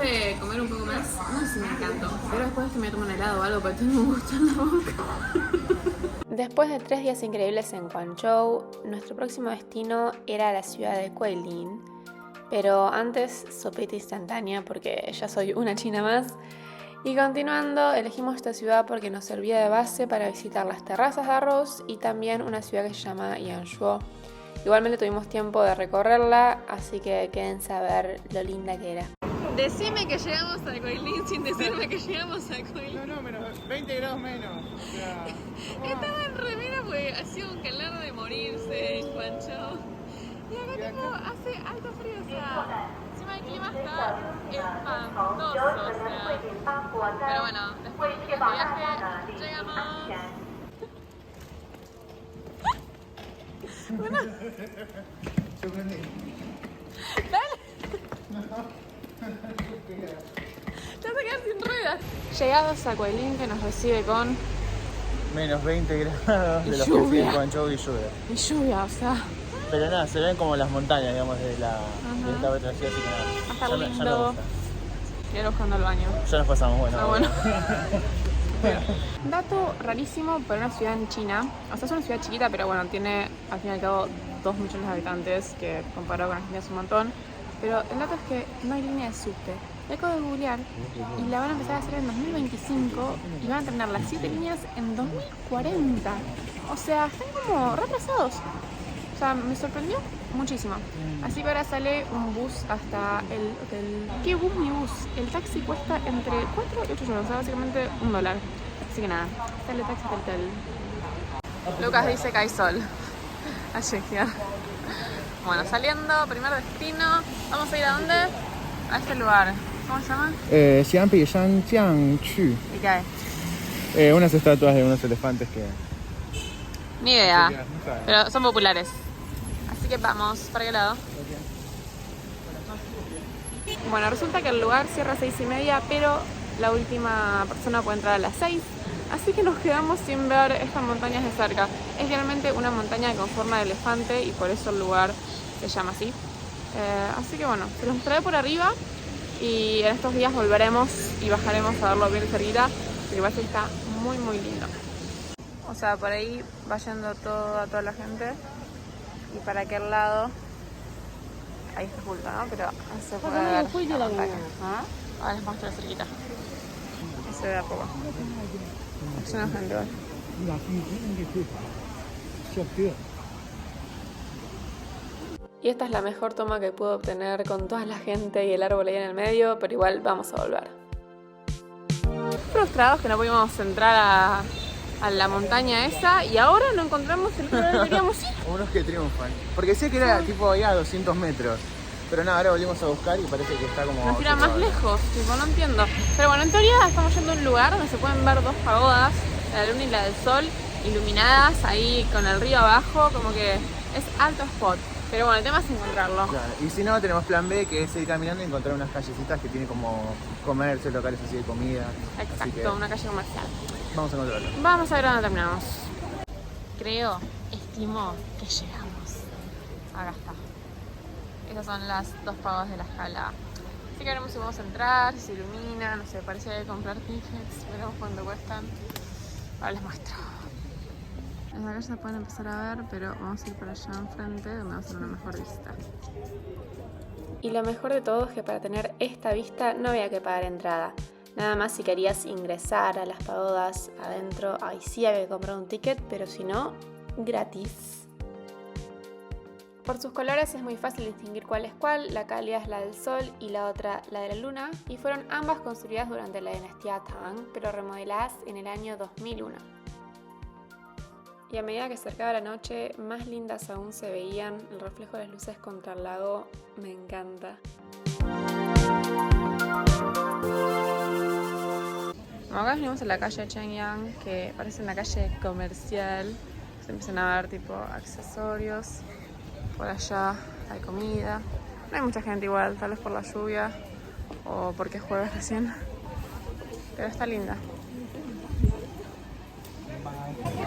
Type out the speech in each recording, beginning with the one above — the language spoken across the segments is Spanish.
de comer un poco más, no sé si me encantó, pero después que me tomo un helado o algo porque tengo un gusto en la boca. Después de 3 días increíbles en Guangzhou, nuestro próximo destino era la ciudad de Guilin, pero antes sopita instantánea porque ya soy una china más. Y continuando, elegimos esta ciudad porque nos servía de base para visitar las terrazas de arroz y también una ciudad que se llama Yanshuo. Igualmente tuvimos tiempo de recorrerla, así que quédense a ver lo linda que era. Decime que llegamos a Guilin sin decirme que llegamos a Guilin. No, menos 20 grados menos. O sea, Estaba en remera porque hacía un calor de morirse en Guangzhou. Y acá tipo hace alto frío, o sea, encima el clima está espantoso, o sea. Pero bueno, después de este viaje llegamos. Bueno, sorprendí. te vas a quedar sin ruedas. Llegados a Guilin, que nos recibe con Menos 20 grados Y de los que lluvia. fui en Guangzhou y lluvia. lluvia, o sea, Pero nada, se ven como las montañas, digamos, de esta otra ciudad, así que nada. va a estar Ya me lindo. gusta. Y ahora buscando el baño. Ya nos pasamos, bueno. Ah, bueno. Dato rarísimo para una ciudad en China. O sea, es una ciudad chiquita, pero bueno, tiene al fin y al cabo 2 millones de habitantes, que comparado con Argentina es un montón. Pero el dato es que no hay línea de subte. La acabo de googlear y la van a empezar a hacer en 2025 y van a tener las 7 líneas en 2040. O sea, están como retrasados. O sea, me sorprendió muchísimo. Así que ahora sale un bus hasta el hotel. ¿Qué bus ni bus? El taxi cuesta entre 4 y 8 euros, o sea, básicamente $1. Así que nada, sale taxi hasta el hotel. Lucas dice que hay sol. A chequear. Bueno, saliendo, primer destino. ¿Vamos a ir a dónde? A este lugar. ¿Cómo se llama? Xianpi Shangjiang Chu. ¿Y qué hay? Unas estatuas de unos elefantes que... Ni idea. no sabes. Pero son populares. Así que vamos, ¿para qué lado? Bueno, resulta que el lugar cierra a 6:30, pero la última persona puede entrar a las 6. Así que nos quedamos sin ver estas montañas de cerca. Es realmente una montaña con forma de elefante y por eso el lugar se llama así. Así que bueno, se los trae por arriba y en estos días volveremos y bajaremos a verlo bien cerquita, porque parece que está muy muy lindo. O sea, por ahí va yendo toda la gente y para aquel lado, ahí está oculto, ¿no? Pero se puede ver la montaña. Ahora les muestro de cerquita. No se ve a poco. Es una gente hoy. Y esta es la mejor toma que puedo obtener con toda la gente y el árbol ahí en el medio, pero igual vamos a volver. Frustrados que no pudimos entrar a la montaña esa y ahora no encontramos el lugar donde queríamos ir. Unos que triunfan. Porque sé que era tipo ahí a 200 metros. Pero nada, ahora volvimos a buscar y parece que está como... Nos tira más lejos, tipo, no entiendo. Pero bueno, en teoría estamos yendo a un lugar donde se pueden ver 2 pagodas, la de la luna y la del sol, iluminadas ahí con el río abajo, como que es alto spot. Pero bueno, el tema es encontrarlo. Claro. Y si no, tenemos plan B, que es ir caminando y encontrar unas callecitas que tienen como comercios, locales así de comida. Así que Exacto, una calle comercial. vamos a encontrarlo. Vamos a ver dónde terminamos. Estimo que llegamos. Acá está. Estas son las 2 pagodas de la escala. Así que veremos si vamos a entrar, si se ilumina, no sé, parece que hay que comprar tickets, veremos cuánto cuestan. Ahora les muestro. Desde acá ya se pueden empezar a ver, pero vamos a ir para allá enfrente donde vamos a tener una mejor vista. Y lo mejor de todo es que para tener esta vista no había que pagar entrada. Nada más si querías ingresar a las pagodas adentro, ahí sí había que comprar un ticket, pero si no, gratis. Por sus colores es muy fácil distinguir cuál es cuál, la cálida es la del sol y la otra la de la luna, y fueron ambas construidas durante la dinastía Tang, pero remodeladas en el año 2001. Y a medida que se acercaba la noche, más lindas aún se veían, el reflejo de las luces contra el lago me encanta. Acá venimos a la calle Chengyang, que parece una calle comercial. Se empiezan a ver tipo accesorios. Por allá hay comida. No hay mucha gente igual, tal vez por la lluvia o porque es jueves recién. Pero está linda.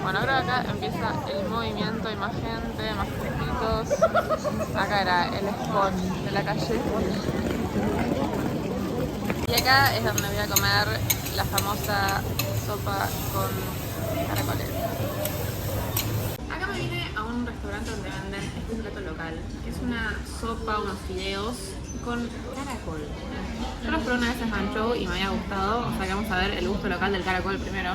Bueno, ahora acá empieza el movimiento, hay más gente, más puntitos. Acá era el spot de la calle. acá es donde voy a comer la famosa sopa con caracoles. Acá me vine a un restaurante donde venden este plato local. Es una sopa, unos fideos con caracol. Yo los probé una vez en Hangzhou y me había gustado, o sea que vamos a ver el gusto local del caracol primero.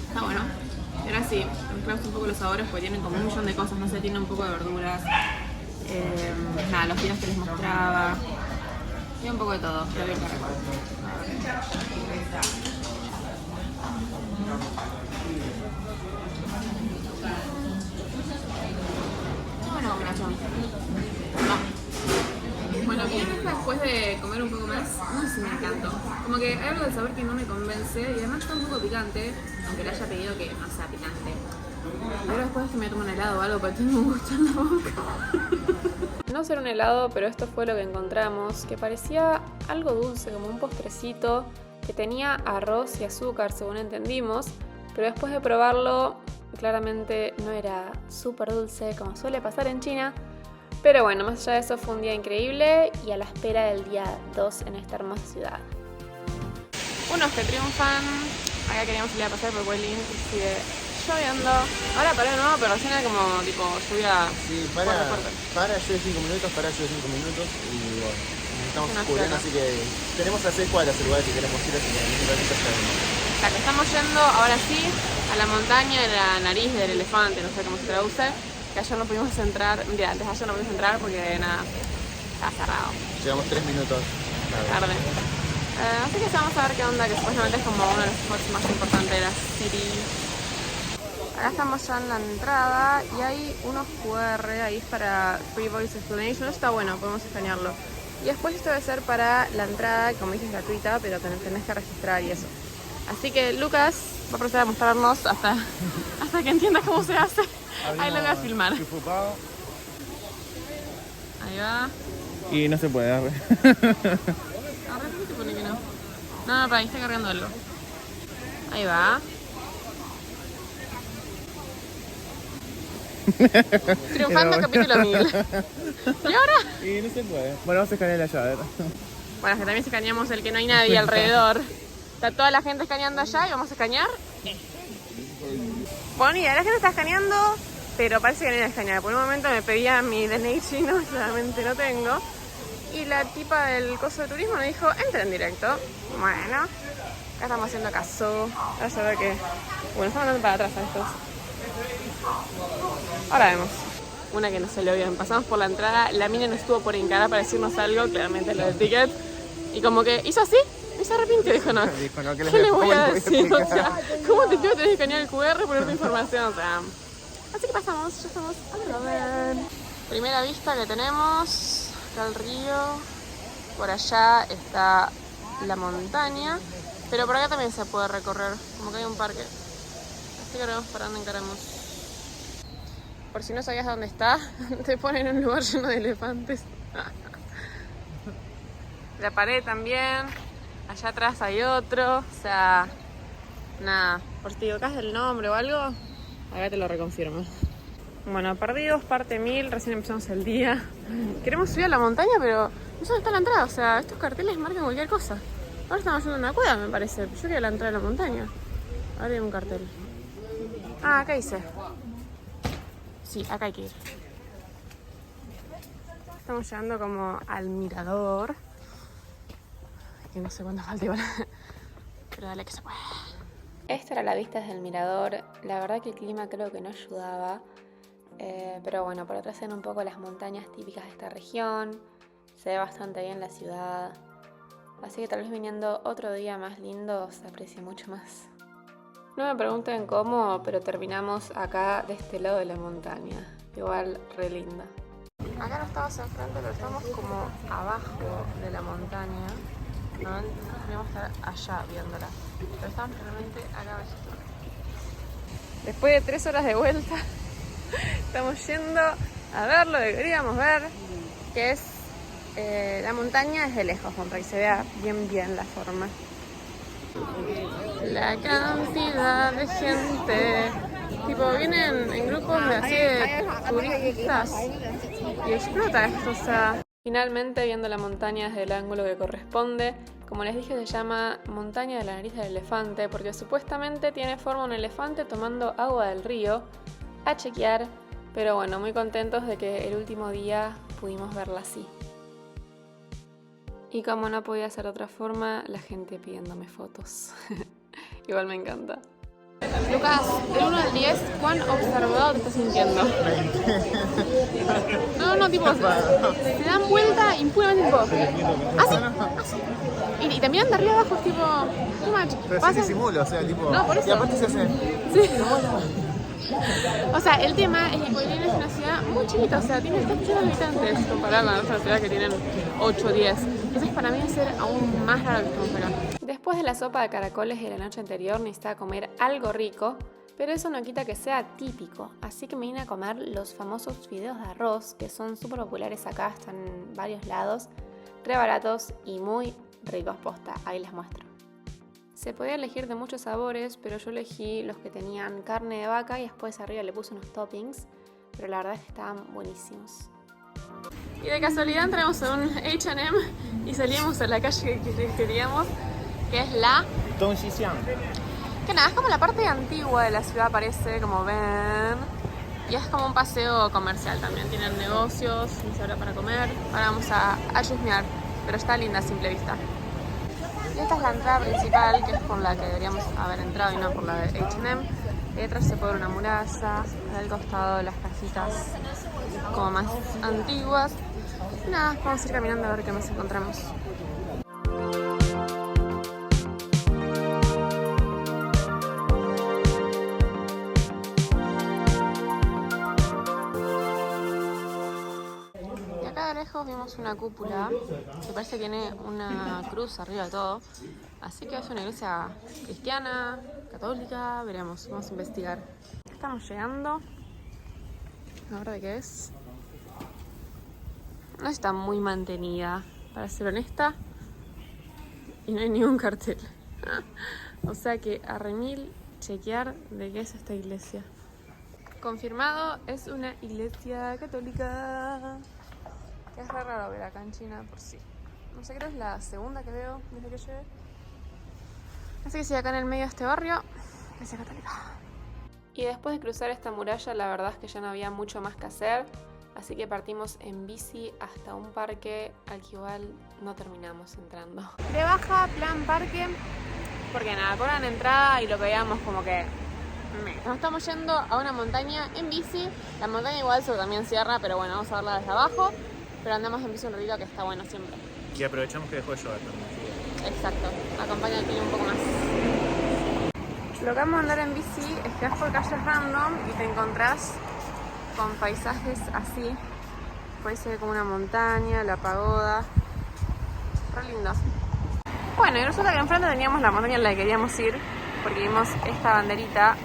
Está bueno. Y ahora sí, mezclamos un poco los sabores porque tienen como un millón de cosas, no sé, tienen un poco de verduras. Nada, los fideos que les mostraba. Y un poco de todo, pero bien caracol. Buena combinación. No. Bueno, bien, después de comer un poco más, no sé si me encantó. Como que hay algo del sabor que no me convence y además está un poco picante, aunque le haya pedido que no sea picante. Pero después que me tomo un helado o algo porque tengo un gusto en la boca. No ser un helado, pero esto fue lo que encontramos, que parecía algo dulce, como un postrecito, que tenía arroz y azúcar, según entendimos, pero después de probarlo, claramente no era súper dulce, como suele pasar en China. Pero bueno, más allá de eso fue un día increíble y a la espera del día 2 en esta hermosa ciudad. Unos que triunfan, acá queríamos salir a pasar por Huelin y sigue lloviendo. Ahora paró de nuevo, pero recién era como tipo lluvia Sí, fuerte. para llueve 5 minutos, para llueve 5 minutos y bueno, estamos Una cubriendo, fiera. así que tenemos a 6 cuadras el lugar que queremos ir, así que en un ratito estaremos. La que estamos yendo ahora sí a la montaña de la nariz del elefante, no sé cómo se traduce, que ayer no pudimos entrar, mira, antes de ayer no pudimos entrar porque nada, estaba cerrado, Llevamos 3 minutos tarde. Así que vamos a ver qué onda, que supuestamente es como uno de los spots más importantes de la city. Acá estamos ya en la entrada y hay unos QR, ahí es para Free Voice Explanation, está bueno, podemos escanearlo. Y después esto debe ser para la entrada, como dije es gratuita, pero tenés que registrar y eso. Así que Lucas va a proceder a mostrarnos hasta que entiendas cómo se hace. Ahí lo voy a filmar. Ahí va. Y no se puede dar. Ahora sí se pone que no. No, para ahí está cargando algo. Ahí va. Triunfando capítulo 1000. ¿Y ahora? Y no se puede. Bueno, vamos a escanear allá, a ver. Bueno, que también escaneamos el que no hay nadie alrededor. Está toda la gente escaneando allá y vamos a escanear. Bueno, y la gente está escaneando, pero parece que no iba a escanear. Por un momento me pedía mi DNI chino, claramente no tengo. Y la tipa del coso de turismo me dijo, entra en directo. Bueno, acá estamos haciendo caso. Vamos a ver que... Bueno, estamos andando para atrás a estos. Ahora vemos. Una que no salió bien. Pasamos por la entrada, la mina no estuvo por encarar para decirnos algo, claramente lo del ticket. Y como que hizo así, y se arrepintió, dijo no. Dijo, no, ¿Qué le voy a decir? O sea, ¿cómo te tengo que escanear el QR y poner tu información? O sea, así que pasamos, ya estamos a ver. Primera vista que tenemos, acá el río, por allá está la montaña, pero por acá también se puede recorrer, como que hay un parque. Así que ahora vamos para dónde encaramos. Por si no sabías dónde está, te ponen en un lugar lleno de elefantes. La pared también, allá atrás hay otro, o sea, nada, por si te equivocás del nombre o algo, acá te lo reconfirmo. Bueno, perdidos, parte 1000, recién empezamos el día. Queremos subir a la montaña, pero no sé dónde está la entrada, o sea, estos carteles marcan cualquier cosa. Ahora estamos yendo a una cueva, me parece, yo quería la entrada de la montaña. Ahora hay un cartel. Ah, acá dice. Sí, acá hay que ir. Estamos llegando como al mirador. Que no sé cuánto falta igual. Pero dale que se puede. Esta era la vista desde el mirador. La verdad que el clima creo que no ayudaba. Pero bueno, por atrás se ven un poco las montañas típicas de esta región. Se ve bastante bien la ciudad. Así que tal vez viniendo otro día más lindo se aprecia mucho más. No me pregunten cómo, pero terminamos acá de este lado de la montaña. Igual re linda. Acá no estamos enfrente, pero estamos como abajo de la montaña. Normalmente deberíamos estar allá viéndola. Pero estamos realmente acá abajo. Después de 3 horas de vuelta, estamos yendo a ver lo que queríamos ver, que es la montaña desde lejos, para que se vea bien la forma. La cantidad de gente, tipo vienen en grupos así de turistas y explota esto, o sea. Finalmente, viendo la montaña desde el ángulo que corresponde, como les dije, se llama montaña de la nariz del elefante porque supuestamente tiene forma de un elefante tomando agua del río. A chequear, pero bueno, muy contentos de que el último día pudimos verla así. Y como no podía ser de otra forma, la gente pidiéndome fotos. Igual me encanta. Lucas, del 1 al 10, ¿cuán observado te estás sintiendo? No, tipo, se dan vuelta impunemente, tipo, así. Y te miran de arriba abajo, tipo, too much. Pero sí disimulo, o sea, tipo... No, por eso. Y aparte se hace... Sí. O sea, el tema es que Coilín es una ciudad muy chiquita, o sea, tiene 3 millones de habitantes comparada con otras ciudades que tienen 8 o 10. Entonces para mí va a ser aún más raro que estemos acá. Después de la sopa de caracoles de la noche anterior necesitaba comer algo rico, pero eso no quita que sea típico, así que me vine a comer los famosos fideos de arroz, que son súper populares acá, están en varios lados, re baratos y muy ricos posta, ahí les muestro. Se podía elegir de muchos sabores, pero yo elegí los que tenían carne de vaca y después arriba le puse unos toppings, pero la verdad es que estaban buenísimos. Y de casualidad entramos a un H&M y salimos a la calle que queríamos, que es la... Dongxixiang. Que nada, es como la parte antigua de la ciudad, parece, como ven. Y es como un paseo comercial también, tienen negocios, y se hora para comer. Ahora vamos a chusmear, pero está linda a simple vista. Y esta es la entrada principal, que es por la que deberíamos haber entrado y no por la de H&M. Y detrás se puede ver una muralla, al costado de las casitas como más antiguas. Y nada, vamos a ir caminando a ver qué nos encontramos. Y acá de lejos vimos una cúpula que parece que tiene una cruz arriba de todo. Así que es una iglesia cristiana, católica, veremos, vamos a investigar. Estamos llegando. A ver de qué es. No está muy mantenida, para ser honesta. Y no hay ningún cartel. O sea que a remil chequear de qué es esta iglesia. Confirmado, es una iglesia católica. Es re raro ver acá en China por sí. No sé, creo que es la segunda que veo desde que llegué. Así que sí, acá en el medio de este barrio, iglesia católica. Y después de cruzar esta muralla, la verdad es que ya no había mucho más que hacer, así que partimos en bici hasta un parque al que igual no terminamos entrando. De baja, plan parque, porque nada, cobran entrada y lo veíamos como que... Nos estamos yendo a una montaña en bici. La montaña igual se también cierra, pero bueno, vamos a verla desde abajo. Pero andamos en bici un ratito, que está bueno siempre. Y aprovechamos que dejó de llover también. Exacto, acompaña el clima un poco más. Lo que vamos a andar en bici es que vas por calles random y te encontrás con paisajes así. Puede ser como una montaña, la pagoda. Re lindo. Bueno, y resulta que enfrente teníamos la montaña en la que queríamos ir, porque vimos esta banderita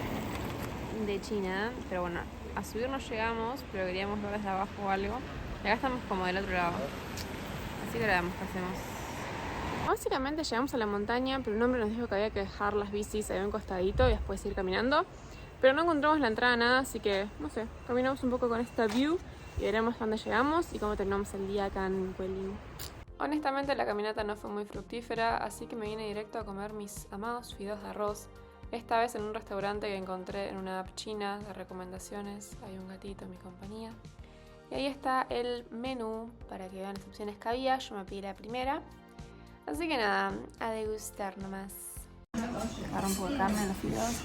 de China, pero bueno, a subir no llegamos, pero queríamos ver desde abajo o algo. Y acá estamos como del otro lado. Así que ahora vemos qué hacemos. Básicamente llegamos a la montaña, pero un hombre nos dijo que había que dejar las bicis ahí a un costadito y después ir caminando. Pero no encontramos la entrada a nada, así que, no sé, caminamos un poco con esta view y veremos dónde llegamos y cómo terminamos el día acá en Coilín. Honestamente la caminata no fue muy fructífera, así que me vine directo a comer mis amados fideos de arroz. Esta vez en un restaurante que encontré en una app china de recomendaciones. Hay un gatito en mi compañía. Y ahí está el menú para que vean las opciones que había. Yo me pedí la primera. Así que nada, a degustar nomás. Agarro un poco de carne en los fideos.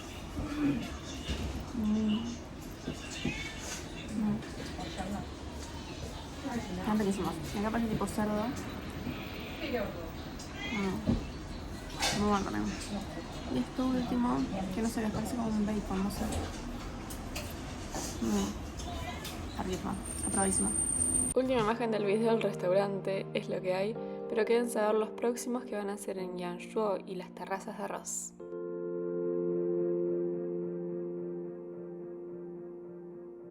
Están riquísimos. Acá parece tipo cerdo. Muy bueno también. Y esto último, que no sé, les parece como un bacon, no sé. Está riquísimo, aprobadísimo. Última imagen del video del restaurante, es lo que hay, pero quédense a ver los próximos que van a ser en Yanshuo y las terrazas de arroz.